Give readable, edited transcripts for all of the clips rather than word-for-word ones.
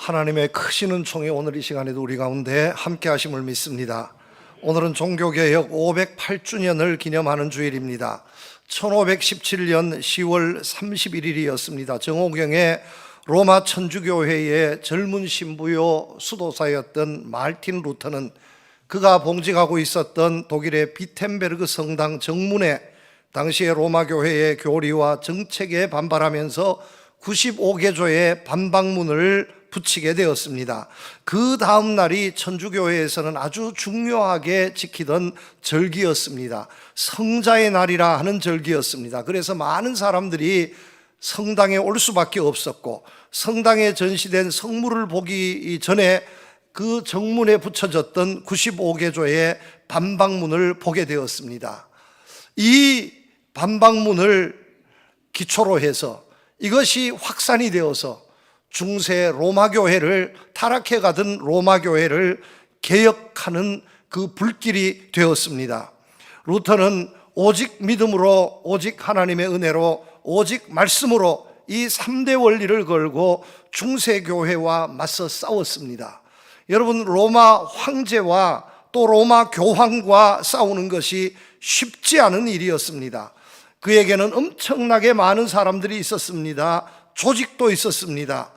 하나님의 크신 은총이 오늘 이 시간에도 우리 가운데 함께 하심을 믿습니다. 오늘은 종교개혁 508주년을 기념하는 주일입니다. 1517년 10월 31일이었습니다. 정호경의 로마 천주교회의 젊은 신부요 수도사였던 마르틴 루터는 그가 봉직하고 있었던 독일의 비텐베르그 성당 정문에 당시의 로마 교회의 교리와 정책에 반발하면서 95개조의 반박문을 붙이게 되었습니다. 그 다음 날이 천주교회에서는 아주 중요하게 지키던 절기였습니다. 성자의 날이라 하는 절기였습니다. 그래서 많은 사람들이 성당에 올 수밖에 없었고, 성당에 전시된 성물을 보기 전에 그 정문에 붙여졌던 95개조의 반박문을 보게 되었습니다. 이 반박문을 기초로 해서 이것이 확산이 되어서 중세 로마교회를, 타락해 가던 로마교회를 개혁하는 그 불길이 되었습니다. 루터는 오직 믿음으로, 오직 하나님의 은혜로, 오직 말씀으로 이 3대 원리를 걸고 중세교회와 맞서 싸웠습니다. 여러분, 로마 황제와 또 로마 교황과 싸우는 것이 쉽지 않은 일이었습니다. 그에게는 엄청나게 많은 사람들이 있었습니다. 조직도 있었습니다.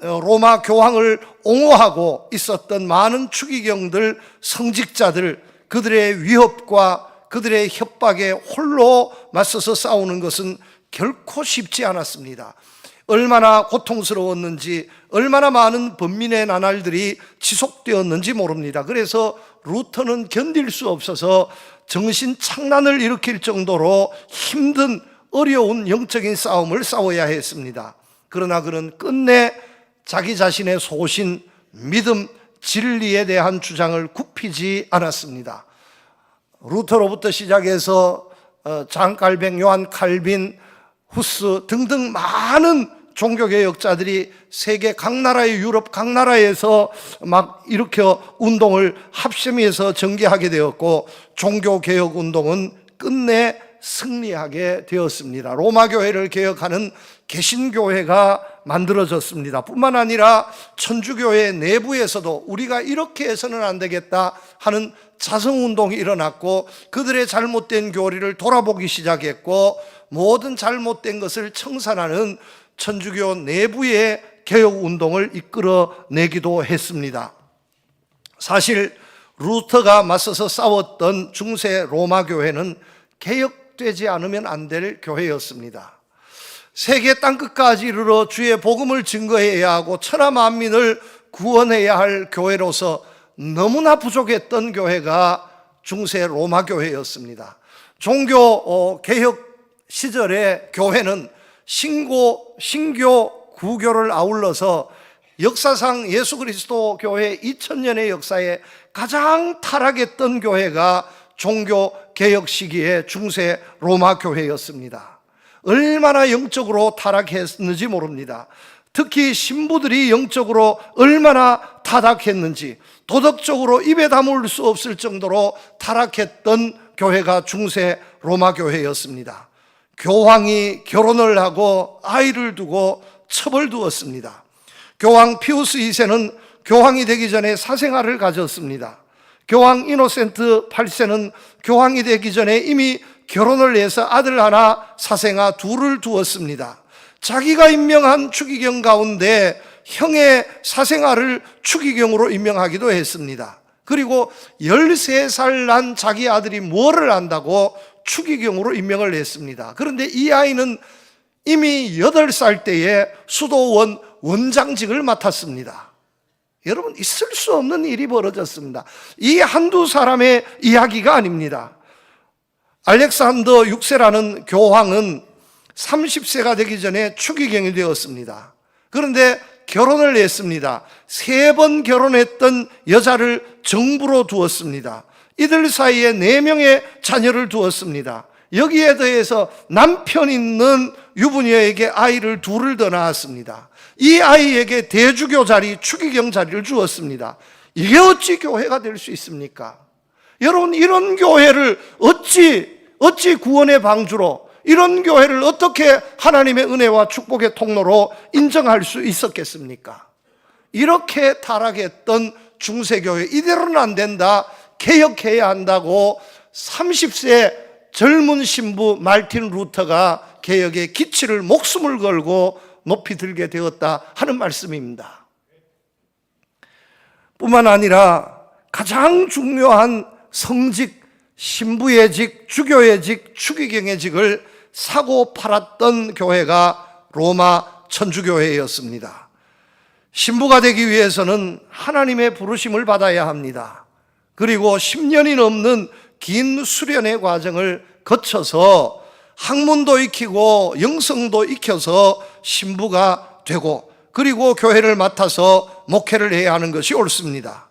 로마 교황을 옹호하고 있었던 많은 추기경들, 성직자들, 그들의 위협과 그들의 협박에 홀로 맞서서 싸우는 것은 결코 쉽지 않았습니다. 얼마나 고통스러웠는지, 얼마나 많은 번민의 나날들이 지속되었는지 모릅니다. 그래서 루터는 견딜 수 없어서 정신착란을 일으킬 정도로 힘든 어려운 영적인 싸움을 싸워야 했습니다. 그러나 그는 끝내 자기 자신의 소신, 믿음, 진리에 대한 주장을 굽히지 않았습니다. 루터로부터 시작해서 장 칼뱅, 요한 칼빈, 후스 등등 많은 종교개혁자들이 세계 각 나라의 유럽 각 나라에서 막 일으켜 운동을 합심해서 전개하게 되었고, 종교개혁 운동은 끝내 승리하게 되었습니다. 로마교회를 개혁하는 개신교회가 만들어졌습니다. 뿐만 아니라 천주교회 내부에서도 우리가 이렇게 해서는 안 되겠다 하는 자성운동이 일어났고, 그들의 잘못된 교리를 돌아보기 시작했고, 모든 잘못된 것을 청산하는 천주교 내부의 개혁운동을 이끌어내기도 했습니다. 사실 루터가 맞서서 싸웠던 중세 로마교회는 개혁되지 않으면 안 될 교회였습니다. 세계 땅끝까지 이르러 주의 복음을 증거해야 하고 천하 만민을 구원해야 할 교회로서 너무나 부족했던 교회가 중세 로마교회였습니다. 종교 개혁 시절의 교회는 신교, 구교를 아울러서 역사상 예수 그리스도 교회 2000년의 역사에 가장 타락했던 교회가 종교 개혁 시기의 중세 로마 교회였습니다. 얼마나 영적으로 타락했는지 모릅니다. 특히 신부들이 영적으로 얼마나 타락했는지, 도덕적으로 입에 담을 수 없을 정도로 타락했던 교회가 중세 로마 교회였습니다. 교황이 결혼을 하고 아이를 두고 첩을 두었습니다. 교황 피우스 2세는 교황이 되기 전에 사생아를 가졌습니다. 교황 이노센트 8세는 교황이 되기 전에 이미 결혼을 해서 아들 하나, 사생아 둘을 두었습니다. 자기가 임명한 추기경 가운데 형의 사생아를 추기경으로 임명하기도 했습니다. 그리고 13살 난 자기 아들이 뭐를 안다고 추기경으로 임명을 했습니다. 그런데 이 아이는 이미 8살 때에 수도원 원장직을 맡았습니다. 여러분, 있을 수 없는 일이 벌어졌습니다. 이 한두 사람의 이야기가 아닙니다. 알렉산더 6세라는 교황은 30세가 되기 전에 추기경이 되었습니다. 그런데 결혼을 했습니다. 3번 결혼했던 여자를 정부로 두었습니다. 이들 사이에 4명의 자녀를 두었습니다. 여기에 더해서 남편 있는 유부녀에게 아이를 2을 더 낳았습니다. 이 아이에게 대주교 자리, 추기경 자리를 주었습니다. 이게 어찌 교회가 될 수 있습니까? 여러분, 이런 교회를 어찌 구원의 방주로, 이런 교회를 어떻게 하나님의 은혜와 축복의 통로로 인정할 수 있었겠습니까? 이렇게 타락했던 중세교회, 이대로는 안 된다, 개혁해야 한다고 30세 젊은 신부 말틴 루터가 개혁의 기치를 목숨을 걸고 높이 들게 되었다 하는 말씀입니다. 뿐만 아니라 가장 중요한 성직, 신부의 직, 주교의 직, 추기경의 직을 사고 팔았던 교회가 로마 천주교회였습니다. 신부가 되기 위해서는 하나님의 부르심을 받아야 합니다. 그리고 10년이 넘는 긴 수련의 과정을 거쳐서 학문도 익히고 영성도 익혀서 신부가 되고, 그리고 교회를 맡아서 목회를 해야 하는 것이 옳습니다.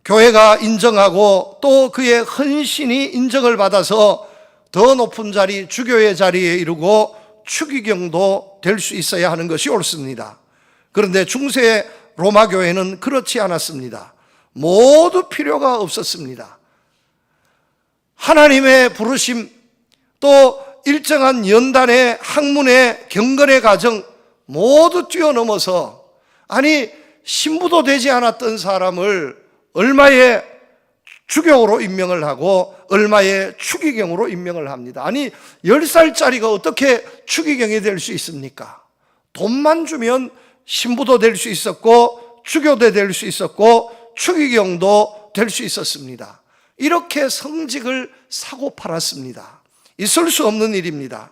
교회가 인정하고 또 그의 헌신이 인정을 받아서 더 높은 자리, 주교의 자리에 이르고 추기경도 될 수 있어야 하는 것이 옳습니다. 그런데 중세 로마 교회는 그렇지 않았습니다. 모두 필요가 없었습니다. 하나님의 부르심, 또 일정한 연단의 학문의 경건의 과정 모두 뛰어넘어서, 아니 신부도 되지 않았던 사람을 얼마의 주교로 임명을 하고 얼마의 추기경으로 임명을 합니다. 아니 10살짜리가 어떻게 추기경이 될 수 있습니까? 돈만 주면 신부도 될 수 있었고 주교도 될 수 있었고 추기경도 될 수 있었습니다. 이렇게 성직을 사고 팔았습니다. 있을 수 없는 일입니다.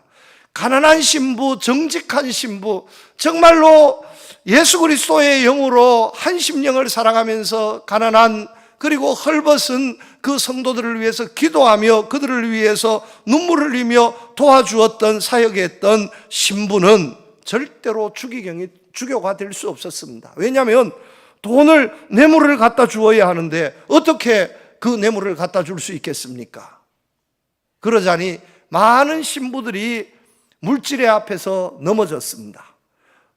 가난한 신부, 정직한 신부, 정말로 예수 그리스도의 영으로 한 심령을 사랑하면서 가난한, 그리고 헐벗은 그 성도들을 위해서 기도하며 그들을 위해서 눈물을 흘리며 도와주었던, 사역했던 신부는 절대로 주교가 될 수 없었습니다. 왜냐하면 돈을, 뇌물을 갖다 주어야 하는데 어떻게 그 뇌물을 갖다 줄 수 있겠습니까? 그러자니 많은 신부들이 물질의 앞에서 넘어졌습니다.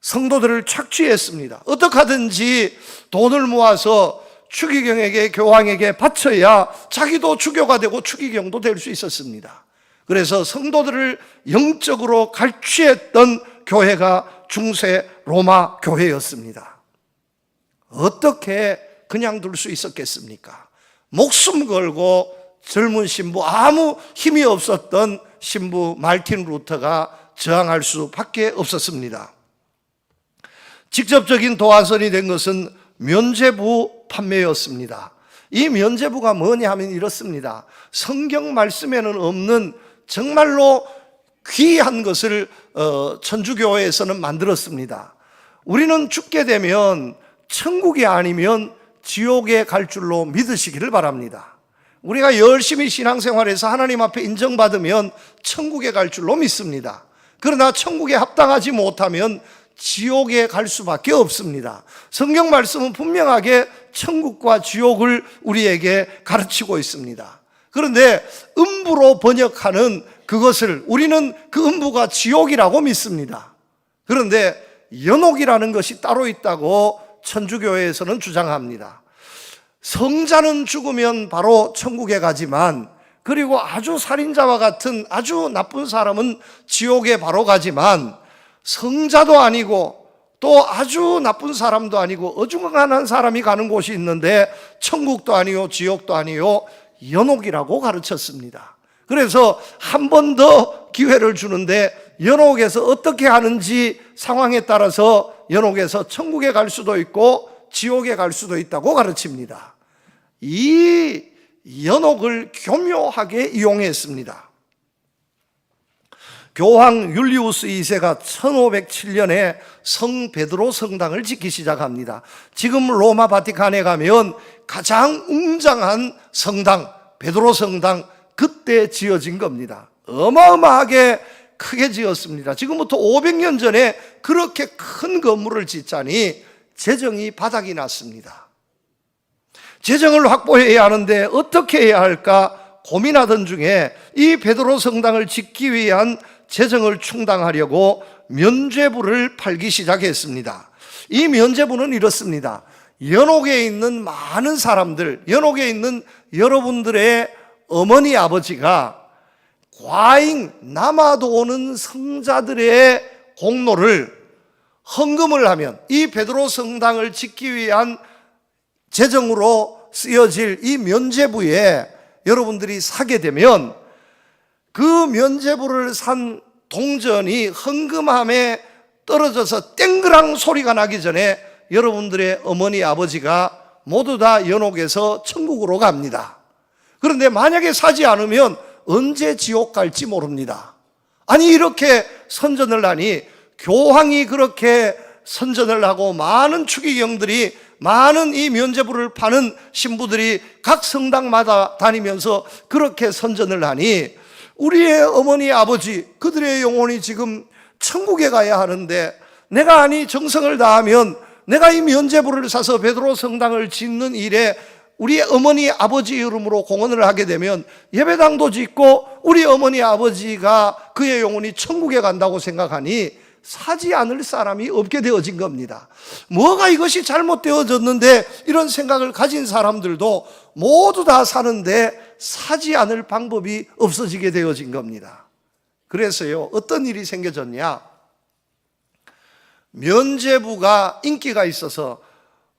성도들을 착취했습니다. 어떻게 하든지 돈을 모아서 추기경에게, 교황에게 바쳐야 자기도 주교가 되고 추기경도 될 수 있었습니다. 그래서 성도들을 영적으로 갈취했던 교회가 중세 로마 교회였습니다. 어떻게 그냥 둘 수 있었겠습니까? 목숨 걸고 젊은 신부, 아무 힘이 없었던 신부 말틴 루터가 저항할 수밖에 없었습니다. 직접적인 도화선이 된 것은 면죄부 판매였습니다. 이 면죄부가 뭐냐 하면 이렇습니다. 성경 말씀에는 없는 정말로 귀한 것을 천주교회에서는 만들었습니다. 우리는 죽게 되면 천국이 아니면 지옥에 갈 줄로 믿으시기를 바랍니다. 우리가 열심히 신앙생활해서 하나님 앞에 인정받으면 천국에 갈 줄로 믿습니다. 그러나 천국에 합당하지 못하면 지옥에 갈 수밖에 없습니다. 성경 말씀은 분명하게 천국과 지옥을 우리에게 가르치고 있습니다. 그런데 음부로 번역하는 그것을 우리는 그 음부가 지옥이라고 믿습니다. 그런데 연옥이라는 것이 따로 있다고 천주교회에서는 주장합니다. 성자는 죽으면 바로 천국에 가지만, 그리고 아주 살인자와 같은 아주 나쁜 사람은 지옥에 바로 가지만, 성자도 아니고 또 아주 나쁜 사람도 아니고 어중간한 사람이 가는 곳이 있는데 천국도 아니요 지옥도 아니요 연옥이라고 가르쳤습니다. 그래서 한 번 더 기회를 주는데 연옥에서 어떻게 하는지 상황에 따라서 연옥에서 천국에 갈 수도 있고 지옥에 갈 수도 있다고 가르칩니다. 이 연옥을 교묘하게 이용했습니다. 교황 율리우스 2세가 1507년에 성 베드로 성당을 짓기 시작합니다. 지금 로마 바티칸에 가면 가장 웅장한 성당, 베드로 성당, 그때 지어진 겁니다. 어마어마하게 크게 지었습니다. 지금부터 500년 전에 그렇게 큰 건물을 짓자니 재정이 바닥이 났습니다. 재정을 확보해야 하는데 어떻게 해야 할까 고민하던 중에 이 베드로 성당을 짓기 위한 재정을 충당하려고 면죄부를 팔기 시작했습니다. 이 면죄부는 이렇습니다. 연옥에 있는 많은 사람들, 연옥에 있는 여러분들의 어머니 아버지가 과잉 남아도는 성자들의 공로를 헌금을 하면 이 베드로 성당을 짓기 위한 재정으로 쓰여질 이 면죄부에 여러분들이 사게 되면 그 면죄부를 산 동전이 헌금함에 떨어져서 땡그랑 소리가 나기 전에 여러분들의 어머니 아버지가 모두 다 연옥에서 천국으로 갑니다. 그런데 만약에 사지 않으면 언제 지옥 갈지 모릅니다. 아니 이렇게 선전을 하니 교황이 그렇게 선전을 하고 많은 추기경들이 많은 이 면죄부를 파는 신부들이 각 성당마다 다니면서 그렇게 선전을 하니 우리의 어머니 아버지 그들의 영혼이 지금 천국에 가야 하는데 내가 아니 정성을 다하면 내가 이 면죄부를 사서 베드로 성당을 짓는 일에 우리 어머니 아버지 이름으로 공헌을 하게 되면 예배당도 짓고 우리 어머니 아버지가 그의 영혼이 천국에 간다고 생각하니 사지 않을 사람이 없게 되어진 겁니다. 뭐가 이것이 잘못되어졌는데 이런 생각을 가진 사람들도 모두 다 사는데 사지 않을 방법이 없어지게 되어진 겁니다. 그래서요, 어떤 일이 생겨졌냐? 면죄부가 인기가 있어서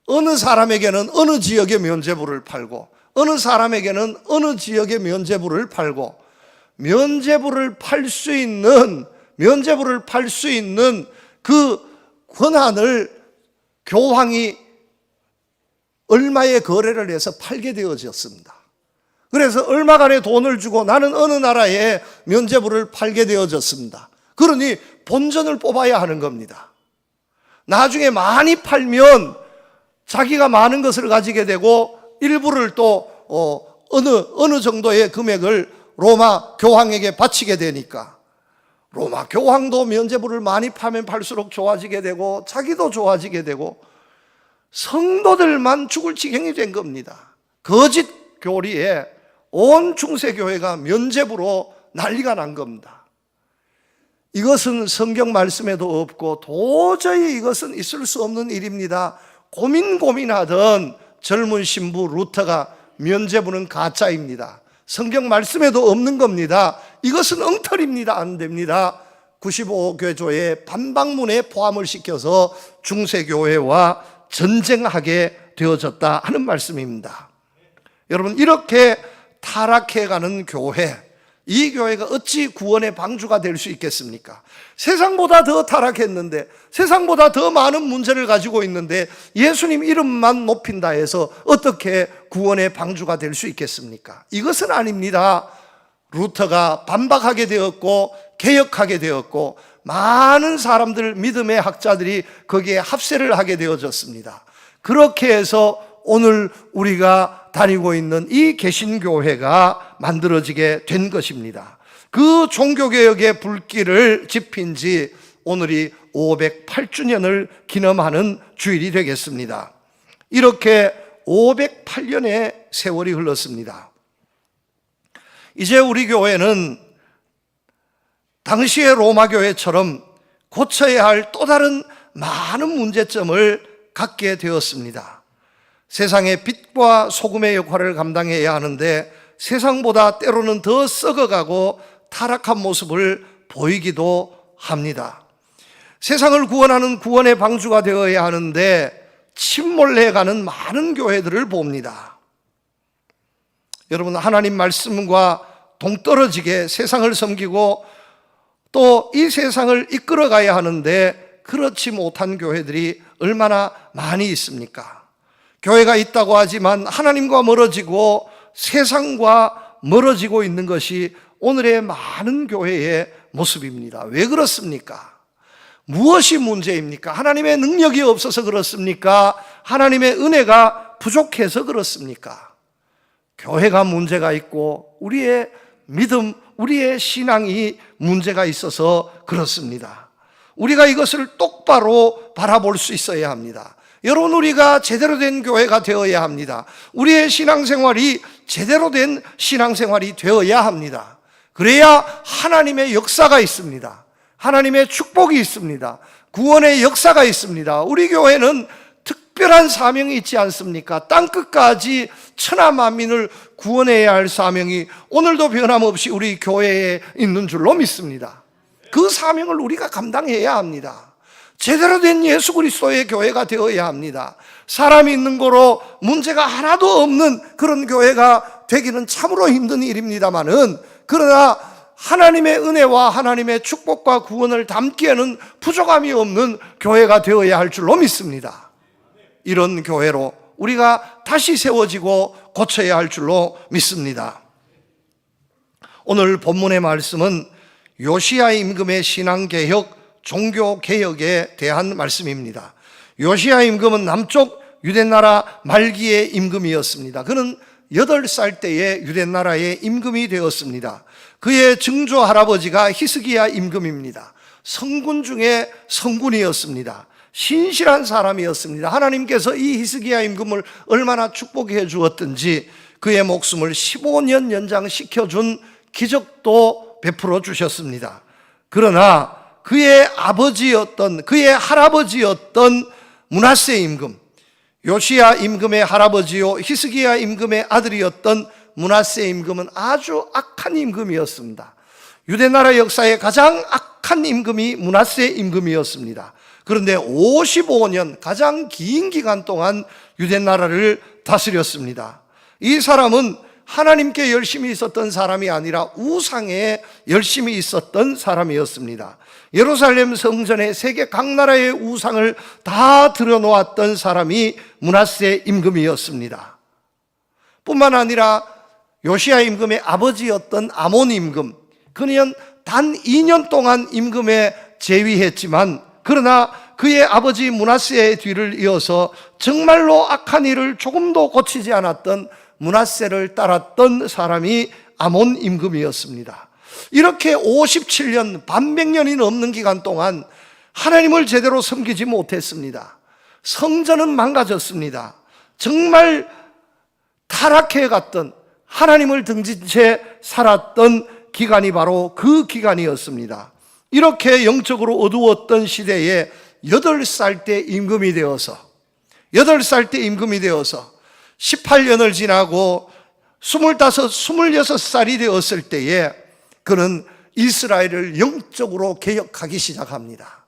어느 사람에게는 어느 지역의 면죄부를 팔고 어느 사람에게는 어느 지역의 면죄부를 팔고 면죄부를 팔 수 있는 그 권한을 교황이 얼마의 거래를 해서 팔게 되어졌습니다. 그래서 얼마간의 돈을 주고 나는 어느 나라에 면죄부를 팔게 되어졌습니다. 그러니 본전을 뽑아야 하는 겁니다. 나중에 많이 팔면 자기가 많은 것을 가지게 되고 일부를 또 어느 정도의 금액을 로마 교황에게 바치게 되니까 로마 교황도 면죄부를 많이 파면 팔수록 좋아지게 되고 자기도 좋아지게 되고 성도들만 죽을 지경이 된 겁니다. 거짓 교리에 온 중세교회가 면죄부로 난리가 난 겁니다. 이것은 성경 말씀에도 없고 도저히 이것은 있을 수 없는 일입니다. 고민하던 젊은 신부 루터가 면죄부는 가짜입니다. 성경 말씀에도 없는 겁니다. 이것은 엉터리입니다. 안 됩니다. 95교조의 반박문에 포함을 시켜서 중세교회와 전쟁하게 되어졌다 하는 말씀입니다. 여러분, 이렇게 타락해가는 교회, 이 교회가 어찌 구원의 방주가 될 수 있겠습니까? 세상보다 더 타락했는데, 세상보다 더 많은 문제를 가지고 있는데 예수님 이름만 높인다 해서 어떻게 구원의 방주가 될 수 있겠습니까? 이것은 아닙니다. 루터가 반박하게 되었고 개혁하게 되었고 많은 사람들, 믿음의 학자들이 거기에 합세를 하게 되어졌습니다. 그렇게 해서 오늘 우리가 다니고 있는 이 개신교회가 만들어지게 된 것입니다. 그 종교개혁의 불길을 지핀 지 오늘이 508주년을 기념하는 주일이 되겠습니다. 이렇게 508년의 세월이 흘렀습니다. 이제 우리 교회는 당시의 로마 교회처럼 고쳐야 할 또 다른 많은 문제점을 갖게 되었습니다. 세상의 빛과 소금의 역할을 감당해야 하는데 세상보다 때로는 더 썩어가고 타락한 모습을 보이기도 합니다. 세상을 구원하는 구원의 방주가 되어야 하는데 침몰해가는 많은 교회들을 봅니다. 여러분, 하나님 말씀과 동떨어지게 세상을 섬기고 또 이 세상을 이끌어가야 하는데 그렇지 못한 교회들이 얼마나 많이 있습니까? 교회가 있다고 하지만 하나님과 멀어지고 세상과 멀어지고 있는 것이 오늘의 많은 교회의 모습입니다. 왜 그렇습니까? 무엇이 문제입니까? 하나님의 능력이 없어서 그렇습니까? 하나님의 은혜가 부족해서 그렇습니까? 교회가 문제가 있고 우리의 믿음, 우리의 신앙이 문제가 있어서 그렇습니다. 우리가 이것을 똑바로 바라볼 수 있어야 합니다. 여러분, 우리가 제대로 된 교회가 되어야 합니다. 우리의 신앙생활이 제대로 된 신앙생활이 되어야 합니다. 그래야 하나님의 역사가 있습니다. 하나님의 축복이 있습니다. 구원의 역사가 있습니다. 우리 교회는 특별한 사명이 있지 않습니까? 땅끝까지 천하 만민을 구원해야 할 사명이 오늘도 변함없이 우리 교회에 있는 줄로 믿습니다. 그 사명을 우리가 감당해야 합니다. 제대로 된 예수 그리스도의 교회가 되어야 합니다. 사람이 있는 거로 문제가 하나도 없는 그런 교회가 되기는 참으로 힘든 일입니다만은, 그러나 하나님의 은혜와 하나님의 축복과 구원을 담기에는 부족함이 없는 교회가 되어야 할 줄로 믿습니다. 이런 교회로 우리가 다시 세워지고 고쳐야 할 줄로 믿습니다. 오늘 본문의 말씀은 요시야 임금의 신앙개혁, 종교개혁에 대한 말씀입니다. 요시야 임금은 남쪽 유대나라 말기의 임금이었습니다. 그는 8살 때에 유대나라의 임금이 되었습니다. 그의 증조 할아버지가 히스기야 임금입니다. 성군 중에 성군이었습니다. 신실한 사람이었습니다. 하나님께서 이 히스기야 임금을 얼마나 축복해 주었든지 그의 목숨을 15년 연장시켜준 기적도 베풀어 주셨습니다. 그러나 그의 그의 할아버지였던 므낫세 임금, 요시야 임금의 할아버지요 히스기야 임금의 아들이었던 므낫세 임금은 아주 악한 임금이었습니다. 유대나라 역사의 가장 악한 임금이 므낫세 임금이었습니다. 그런데 55년, 가장 긴 기간 동안 유대나라를 다스렸습니다. 이 사람은 하나님께 열심히 있었던 사람이 아니라 우상에 열심히 있었던 사람이었습니다. 예루살렘 성전에 세계 각 나라의 우상을 다 들여놓았던 사람이 므낫세 임금이었습니다. 뿐만 아니라 요시야 임금의 아버지였던 아몬 임금, 그는 단 2년 동안 임금에 재위했지만, 그러나 그의 아버지 므낫세의 뒤를 이어서 정말로 악한 일을 조금도 고치지 않았던 므낫세를 따랐던 사람이 아몬 임금이었습니다. 이렇게 57년, 반백년이 넘는 기간 동안 하나님을 제대로 섬기지 못했습니다. 성전은 망가졌습니다. 정말 타락해 갔던, 하나님을 등진 채 살았던 기간이 바로 그 기간이었습니다. 이렇게 영적으로 어두웠던 시대에 8살 때 임금이 되어서 18년을 지나고 25, 26살이 되었을 때에 그는 이스라엘을 영적으로 개혁하기 시작합니다.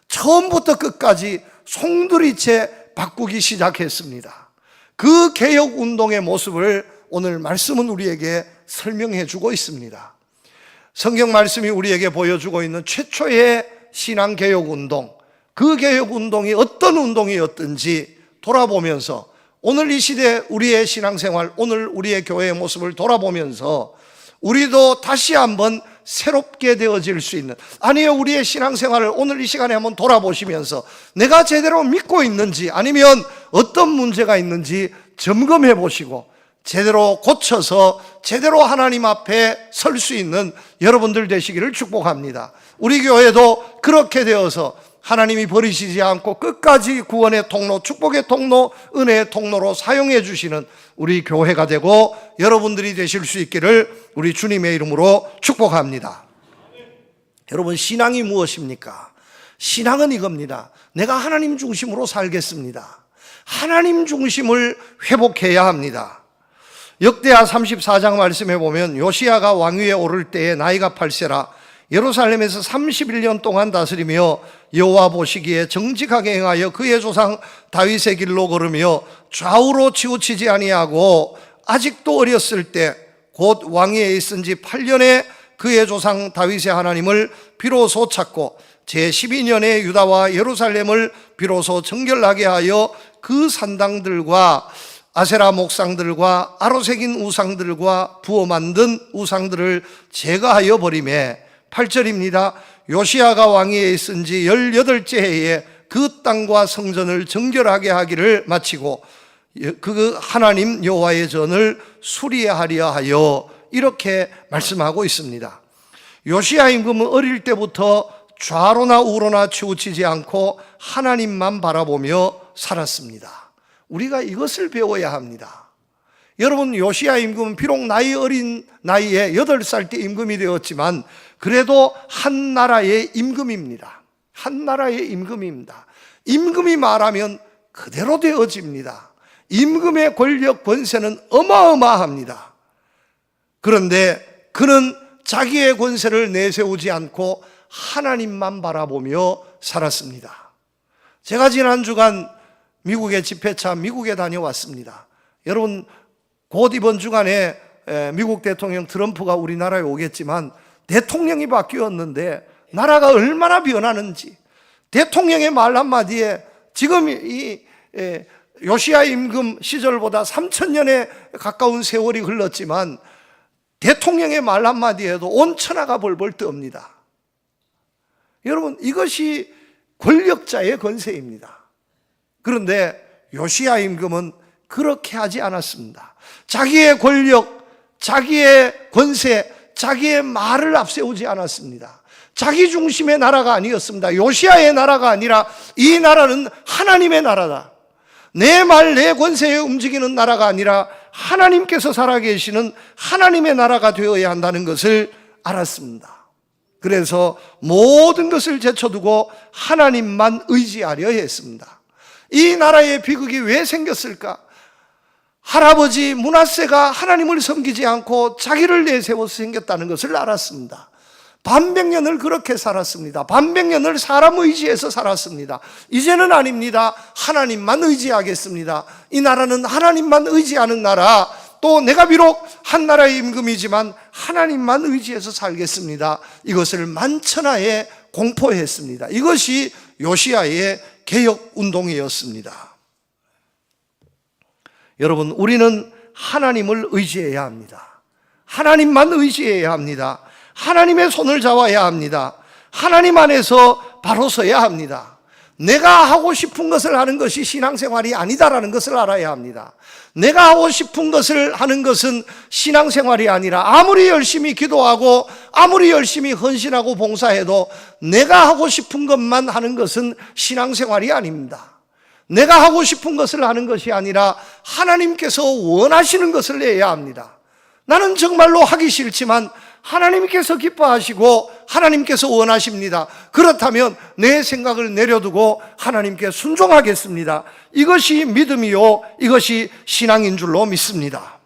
처음부터 끝까지 송두리째 바꾸기 시작했습니다. 그 개혁운동의 모습을 오늘 말씀은 우리에게 설명해 주고 있습니다. 성경 말씀이 우리에게 보여주고 있는 최초의 신앙개혁운동, 그 개혁운동이 어떤 운동이었든지 돌아보면서 오늘 이 시대 우리의 신앙생활, 오늘 우리의 교회의 모습을 돌아보면서 우리도 다시 한번 새롭게 되어질 수 있는, 아니요, 우리의 신앙생활을 오늘 이 시간에 한번 돌아보시면서 내가 제대로 믿고 있는지, 아니면 어떤 문제가 있는지 점검해 보시고 제대로 고쳐서 제대로 하나님 앞에 설 수 있는 여러분들 되시기를 축복합니다. 우리 교회도 그렇게 되어서 하나님이 버리시지 않고 끝까지 구원의 통로, 축복의 통로, 은혜의 통로로 사용해 주시는 우리 교회가 되고 여러분들이 되실 수 있기를 우리 주님의 이름으로 축복합니다. 여러분, 신앙이 무엇입니까? 신앙은 이겁니다. 내가 하나님 중심으로 살겠습니다. 하나님 중심을 회복해야 합니다. 역대하 34장 말씀해 보면 요시야가 왕위에 오를 때에 나이가 8세라 예루살렘에서 31년 동안 다스리며 여호와 보시기에 정직하게 행하여 그의 조상 다윗의 길로 걸으며 좌우로 치우치지 아니하고 아직도 어렸을 때 곧 왕위에 있은 지 8년에 그의 조상 다윗의 하나님을 비로소 찾고 제12년에 유다와 예루살렘을 비로소 정결하게 하여 그 산당들과 아세라 목상들과 아로새긴 우상들과 부어 만든 우상들을 제거하여 버리매 8절입니다. 요시야가 왕위에 있은 지 18째 해에 그 땅과 성전을 정결하게 하기를 마치고 그 하나님 여호와의 전을 수리하려 하여, 이렇게 말씀하고 있습니다. 요시야 임금은 어릴 때부터 좌로나 우로나 치우치지 않고 하나님만 바라보며 살았습니다. 우리가 이것을 배워야 합니다. 여러분, 요시야 임금은 비록 나이 어린 나이에 8살 때 임금이 되었지만 그래도 한 나라의 임금입니다. 한 나라의 임금입니다. 임금이 말하면 그대로 되어집니다. 임금의 권력, 권세는 어마어마합니다. 그런데 그는 자기의 권세를 내세우지 않고 하나님만 바라보며 살았습니다. 제가 지난 주간 미국의 집회차 미국에 다녀왔습니다. 여러분, 곧 이번 주간에 미국 대통령 트럼프가 우리나라에 오겠지만 대통령이 바뀌었는데 나라가 얼마나 변하는지, 대통령의 말 한마디에 지금 이 요시야 임금 시절보다 3,000년에 가까운 세월이 흘렀지만 대통령의 말 한마디에도 온 천하가 벌벌 떱니다. 여러분, 이것이 권력자의 권세입니다. 그런데 요시야 임금은 그렇게 하지 않았습니다. 자기의 권력, 자기의 권세, 자기의 말을 앞세우지 않았습니다. 자기 중심의 나라가 아니었습니다. 요시야의 나라가 아니라 이 나라는 하나님의 나라다. 내 말, 내 권세에 움직이는 나라가 아니라 하나님께서 살아계시는 하나님의 나라가 되어야 한다는 것을 알았습니다. 그래서 모든 것을 제쳐두고 하나님만 의지하려 했습니다. 이 나라의 비극이 왜 생겼을까? 할아버지 므낫세가 하나님을 섬기지 않고 자기를 내세워서 생겼다는 것을 알았습니다. 반백년을 그렇게 살았습니다. 반백년을 사람 의지해서 살았습니다. 이제는 아닙니다. 하나님만 의지하겠습니다. 이 나라는 하나님만 의지하는 나라, 또 내가 비록 한 나라의 임금이지만 하나님만 의지해서 살겠습니다. 이것을 만천하에 공포했습니다. 이것이 요시야의 개혁운동이었습니다. 여러분, 우리는 하나님을 의지해야 합니다. 하나님만 의지해야 합니다. 하나님의 손을 잡아야 합니다. 하나님 안에서 바로 서야 합니다. 내가 하고 싶은 것을 하는 것이 신앙생활이 아니다라는 것을 알아야 합니다. 내가 하고 싶은 것을 하는 것은 신앙생활이 아니라 아무리 열심히 기도하고 아무리 열심히 헌신하고 봉사해도 내가 하고 싶은 것만 하는 것은 신앙생활이 아닙니다. 내가 하고 싶은 것을 하는 것이 아니라 하나님께서 원하시는 것을 해야 합니다. 나는 정말로 하기 싫지만 하나님께서 기뻐하시고 하나님께서 원하십니다. 그렇다면 내 생각을 내려두고 하나님께 순종하겠습니다. 이것이 믿음이요, 이것이 신앙인 줄로 믿습니다.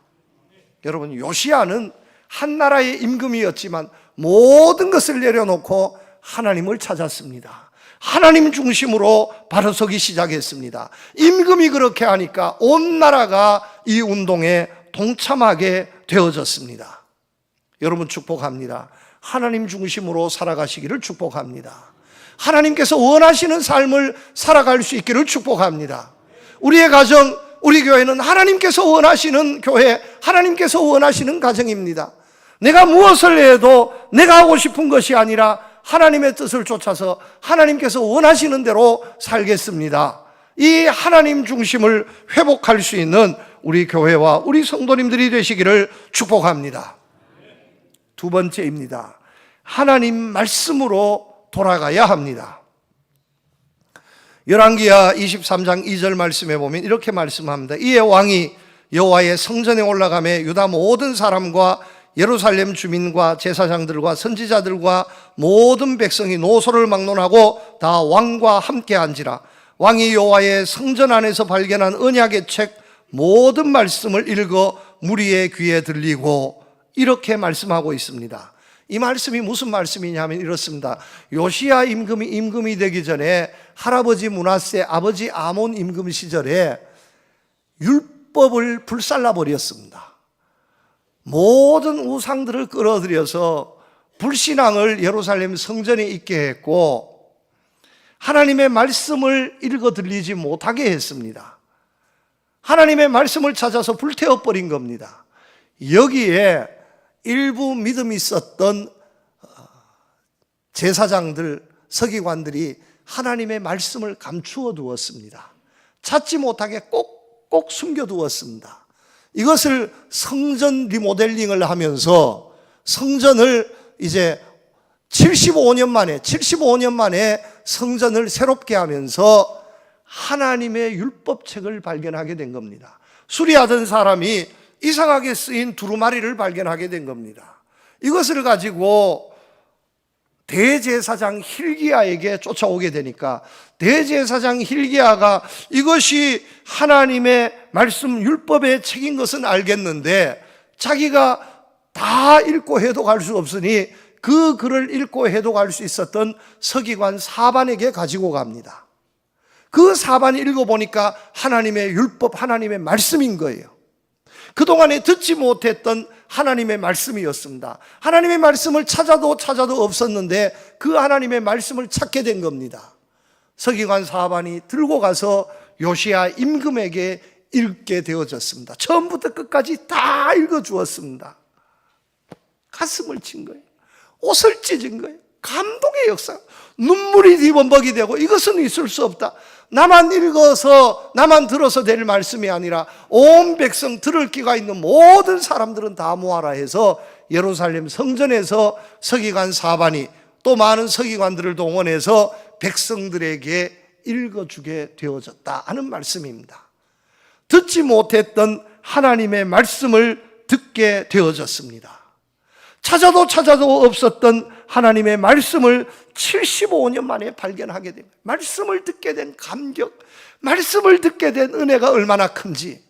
여러분, 요시야는 한 나라의 임금이었지만 모든 것을 내려놓고 하나님을 찾았습니다. 하나님 중심으로 바로 서기 시작했습니다. 임금이 그렇게 하니까 온 나라가 이 운동에 동참하게 되어졌습니다. 여러분, 축복합니다. 하나님 중심으로 살아가시기를 축복합니다. 하나님께서 원하시는 삶을 살아갈 수 있기를 축복합니다. 우리의 가정, 우리 교회는 하나님께서 원하시는 교회, 하나님께서 원하시는 가정입니다. 내가 무엇을 해도 내가 하고 싶은 것이 아니라 하나님의 뜻을 쫓아서 하나님께서 원하시는 대로 살겠습니다. 이 하나님 중심을 회복할 수 있는 우리 교회와 우리 성도님들이 되시기를 축복합니다. 두 번째입니다. 하나님 말씀으로 돌아가야 합니다. 열왕기하 23장 2절 말씀에 보면 이렇게 말씀합니다. 이에 왕이 여호와의 성전에 올라가매 유다 모든 사람과 예루살렘 주민과 제사장들과 선지자들과 모든 백성이 노소를 막론하고 다 왕과 함께 한지라. 왕이 여호와의 성전 안에서 발견한 언약의 책 모든 말씀을 읽어 무리의 귀에 들리고, 이렇게 말씀하고 있습니다. 이 말씀이 무슨 말씀이냐면 이렇습니다. 요시야 임금이 되기 전에 할아버지 므낫세, 아버지 아몬 임금 시절에 율법을 불살라 버렸습니다. 모든 우상들을 끌어들여서 불신앙을 예루살렘 성전에 있게 했고 하나님의 말씀을 읽어 들리지 못하게 했습니다. 하나님의 말씀을 찾아서 불태워버린 겁니다. 여기에 일부 믿음이 있었던 제사장들, 서기관들이 하나님의 말씀을 감추어 두었습니다. 찾지 못하게 꼭꼭 숨겨 두었습니다. 이것을 성전 리모델링을 하면서 성전을 이제 75년 만에 성전을 새롭게 하면서 하나님의 율법책을 발견하게 된 겁니다. 수리하던 사람이 이상하게 쓰인 두루마리를 발견하게 된 겁니다. 이것을 가지고 대제사장 hil기야에게 쫓아오게 되니까 대제사장 hil기야가 이것이 하나님의 말씀 율법의 책인 것은 알겠는데 자기가 다 읽고 해독할 수 없으니 그 글을 읽고 해독할 수 있었던 서기관 사반에게 가지고 갑니다. 그 사반이 읽어보니까 하나님의 율법, 하나님의 말씀인 거예요. 그동안에 듣지 못했던 하나님의 말씀이었습니다. 하나님의 말씀을 찾아도 없었는데 그 하나님의 말씀을 찾게 된 겁니다. 서기관 사반이 들고 가서 요시야 임금에게 읽게 되어졌습니다. 처음부터 끝까지 다 읽어주었습니다. 가슴을 친 거예요. 옷을 찢은 거예요. 감동의 역사. 눈물이 뒤범벅이 되고 이것은 있을 수 없다. 나만 읽어서 나만 들어서 될 말씀이 아니라 온 백성 들을 귀가 있는 모든 사람들은 다 모아라 해서 예루살렘 성전에서 서기관 사반이 또 많은 서기관들을 동원해서 백성들에게 읽어주게 되어졌다 하는 말씀입니다. 듣지 못했던 하나님의 말씀을 듣게 되어졌습니다. 찾아도 없었던 하나님의 말씀을 75년 만에 발견하게 됩니다. 말씀을 듣게 된 감격, 말씀을 듣게 된 은혜가 얼마나 큰지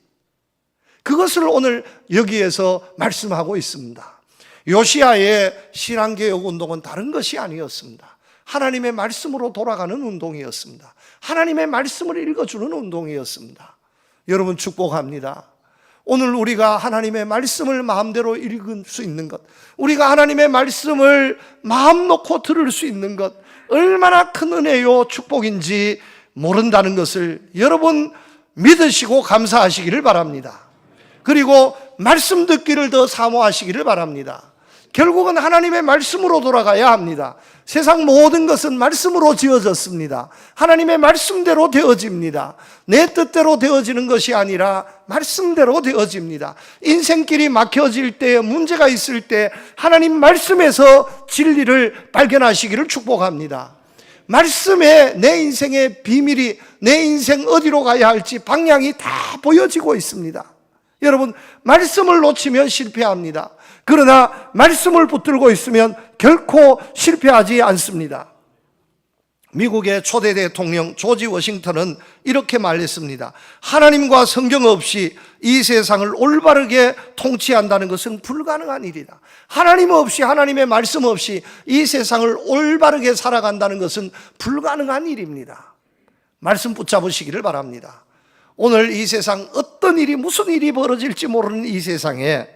그것을 오늘 여기에서 말씀하고 있습니다. 요시야의 신앙개혁 운동은 다른 것이 아니었습니다. 하나님의 말씀으로 돌아가는 운동이었습니다. 하나님의 말씀을 읽어주는 운동이었습니다. 여러분 축복합니다. 오늘 우리가 하나님의 말씀을 마음대로 읽을 수 있는 것, 우리가 하나님의 말씀을 마음 놓고 들을 수 있는 것, 얼마나 큰 은혜요 축복인지 모른다는 것을 여러분 믿으시고 감사하시기를 바랍니다. 그리고 말씀 듣기를 더 사모하시기를 바랍니다. 결국은 하나님의 말씀으로 돌아가야 합니다. 세상 모든 것은 말씀으로 지어졌습니다. 하나님의 말씀대로 되어집니다. 내 뜻대로 되어지는 것이 아니라 말씀대로 되어집니다. 인생길이 막혀질 때, 문제가 있을 때 하나님 말씀에서 진리를 발견하시기를 축복합니다. 말씀에 내 인생의 비밀이, 내 인생 어디로 가야 할지 방향이 다 보여지고 있습니다. 여러분, 말씀을 놓치면 실패합니다. 그러나 말씀을 붙들고 있으면 결코 실패하지 않습니다. 미국의 초대 대통령 조지 워싱턴은 이렇게 말했습니다. 하나님과 성경 없이 이 세상을 올바르게 통치한다는 것은 불가능한 일이다. 하나님 없이, 하나님의 말씀 없이 이 세상을 올바르게 살아간다는 것은 불가능한 일입니다. 말씀 붙잡으시기를 바랍니다. 오늘 이 세상 어떤 일이, 무슨 일이 벌어질지 모르는 이 세상에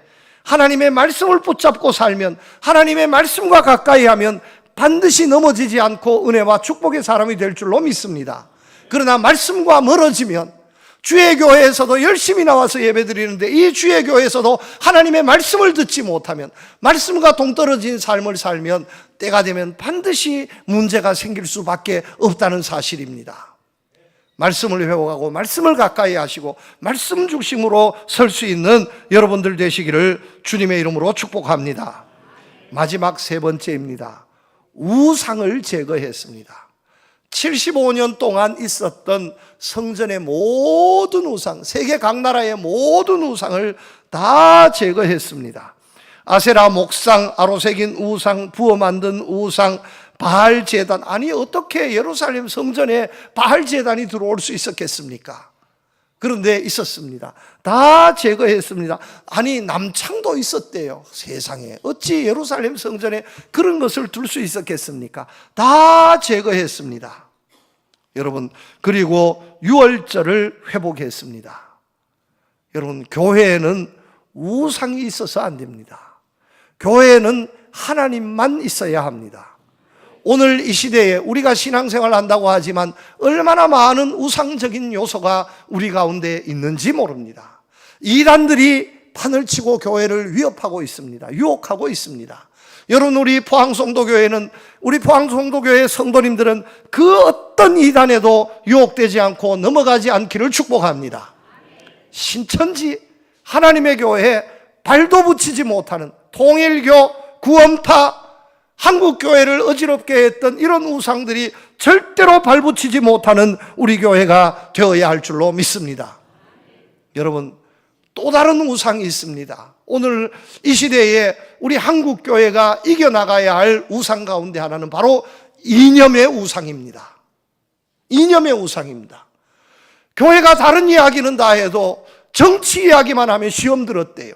하나님의 말씀을 붙잡고 살면, 하나님의 말씀과 가까이 하면 반드시 넘어지지 않고 은혜와 축복의 사람이 될 줄로 믿습니다. 그러나 말씀과 멀어지면, 주의 교회에서도 열심히 나와서 예배드리는데 이 주의 교회에서도 하나님의 말씀을 듣지 못하면, 말씀과 동떨어진 삶을 살면 때가 되면 반드시 문제가 생길 수밖에 없다는 사실입니다. 말씀을 회복하고 말씀을 가까이 하시고 말씀 중심으로 설 수 있는 여러분들 되시기를 주님의 이름으로 축복합니다. 마지막 세 번째입니다. 우상을 제거했습니다. 75년 동안 있었던 성전의 모든 우상, 세계 각 나라의 모든 우상을 다 제거했습니다. 아세라 목상, 아로새긴 우상, 부어 만든 우상, 바알 제단. 아니 어떻게 예루살렘 성전에 바알 제단이 들어올 수 있었겠습니까? 그런데 있었습니다. 다 제거했습니다. 아니 남창도 있었대요. 세상에 어찌 예루살렘 성전에 그런 것을 둘 수 있었겠습니까? 다 제거했습니다. 여러분, 그리고 유월절을 회복했습니다. 여러분, 교회에는 우상이 있어서 안 됩니다. 교회에는 하나님만 있어야 합니다. 오늘 이 시대에 우리가 신앙생활을 한다고 하지만 얼마나 많은 우상적인 요소가 우리 가운데 있는지 모릅니다. 이단들이 판을 치고 교회를 위협하고 있습니다. 유혹하고 있습니다. 여러분, 우리 포항성도교회는, 우리 포항성도교회 성도님들은 그 어떤 이단에도 유혹되지 않고 넘어가지 않기를 축복합니다. 신천지 하나님의 교회에 발도 붙이지 못하는 통일교, 구원파, 한국교회를 어지럽게 했던 이런 우상들이 절대로 발붙이지 못하는 우리 교회가 되어야 할 줄로 믿습니다. 여러분, 또 다른 우상이 있습니다. 오늘 이 시대에 우리 한국교회가 이겨나가야 할 우상 가운데 하나는 바로 이념의 우상입니다. 이념의 우상입니다. 교회가 다른 이야기는 다 해도 정치 이야기만 하면 시험 들었대요.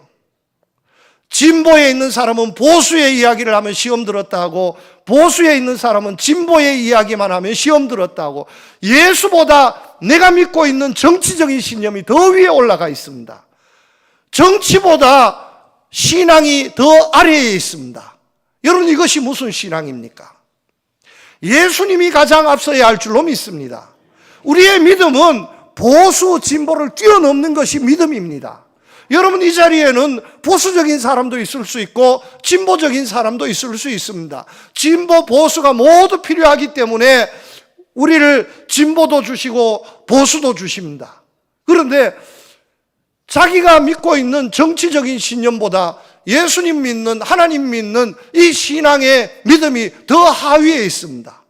진보에 있는 사람은 보수의 이야기를 하면 시험 들었다 하고, 보수에 있는 사람은 진보의 이야기만 하면 시험 들었다 하고, 예수보다 내가 믿고 있는 정치적인 신념이 더 위에 올라가 있습니다. 정치보다 신앙이 더 아래에 있습니다. 여러분, 이것이 무슨 신앙입니까? 예수님이 가장 앞서야 할 줄로 믿습니다. 우리의 믿음은 보수 진보를 뛰어넘는 것이 믿음입니다. 여러분, 이 자리에는 보수적인 사람도 있을 수 있고 진보적인 사람도 있을 수 있습니다. 진보, 보수가 모두 필요하기 때문에 우리를 진보도 주시고 보수도 주십니다. 그런데 자기가 믿고 있는 정치적인 신념보다 예수님 믿는, 하나님 믿는 이 신앙의 믿음이 더 하위에 있습니다.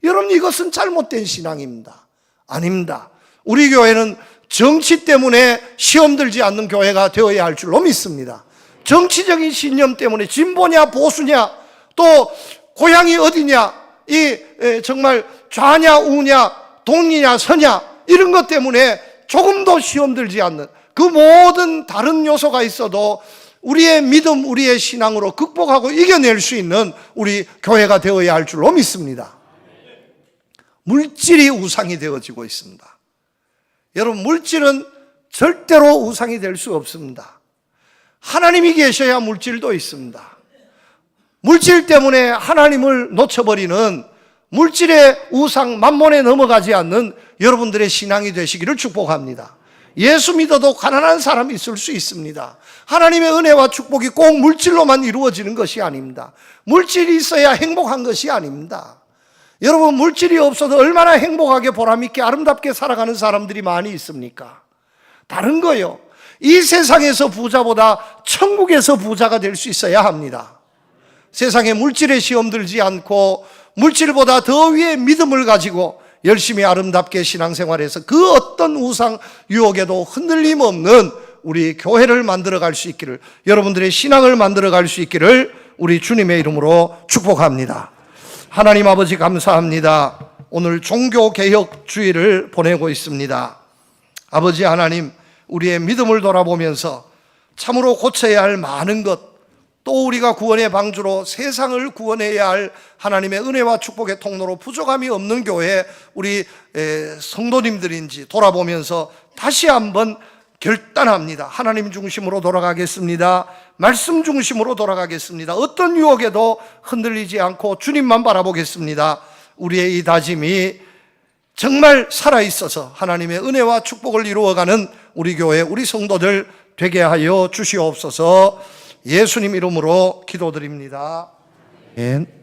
여러분, 이것은 잘못된 신앙입니다. 아닙니다. 우리 교회는 정치 때문에 시험 들지 않는 교회가 되어야 할 줄로 믿습니다. 정치적인 신념 때문에 진보냐 보수냐, 또 고향이 어디냐, 정말 좌냐 우냐, 동이냐 서냐, 이런 것 때문에 조금도 시험 들지 않는 그 모든 다른 요소가 있어도 우리의 믿음, 우리의 신앙으로 극복하고 이겨낼 수 있는 우리 교회가 되어야 할 줄로 믿습니다. 물질이 우상이 되어지고 있습니다. 여러분, 물질은 절대로 우상이 될 수 없습니다. 하나님이 계셔야 물질도 있습니다. 물질 때문에 하나님을 놓쳐버리는 물질의 우상, 만몬에 넘어가지 않는 여러분들의 신앙이 되시기를 축복합니다. 예수 믿어도 가난한 사람이 있을 수 있습니다. 하나님의 은혜와 축복이 꼭 물질로만 이루어지는 것이 아닙니다. 물질이 있어야 행복한 것이 아닙니다. 여러분, 물질이 없어도 얼마나 행복하게 보람있게 아름답게 살아가는 사람들이 많이 있습니까? 다른 거요, 이 세상에서 부자보다 천국에서 부자가 될 수 있어야 합니다. 세상에 물질에 시험 들지 않고 물질보다 더 위에 믿음을 가지고 열심히 아름답게 신앙생활해서 그 어떤 우상 유혹에도 흔들림 없는 우리 교회를 만들어갈 수 있기를, 여러분들의 신앙을 만들어갈 수 있기를 우리 주님의 이름으로 축복합니다. 하나님 아버지, 감사합니다. 오늘 종교개혁주의를 보내고 있습니다. 아버지 하나님, 우리의 믿음을 돌아보면서 참으로 고쳐야 할 많은 것, 또 우리가 구원의 방주로 세상을 구원해야 할 하나님의 은혜와 축복의 통로로 부족함이 없는 교회, 우리 성도님들인지 돌아보면서 다시 한번 결단합니다. 하나님 중심으로 돌아가겠습니다. 말씀 중심으로 돌아가겠습니다. 어떤 유혹에도 흔들리지 않고 주님만 바라보겠습니다. 우리의 이 다짐이 정말 살아있어서 하나님의 은혜와 축복을 이루어가는 우리 교회, 우리 성도들 되게 하여 주시옵소서. 예수님 이름으로 기도드립니다. 아멘.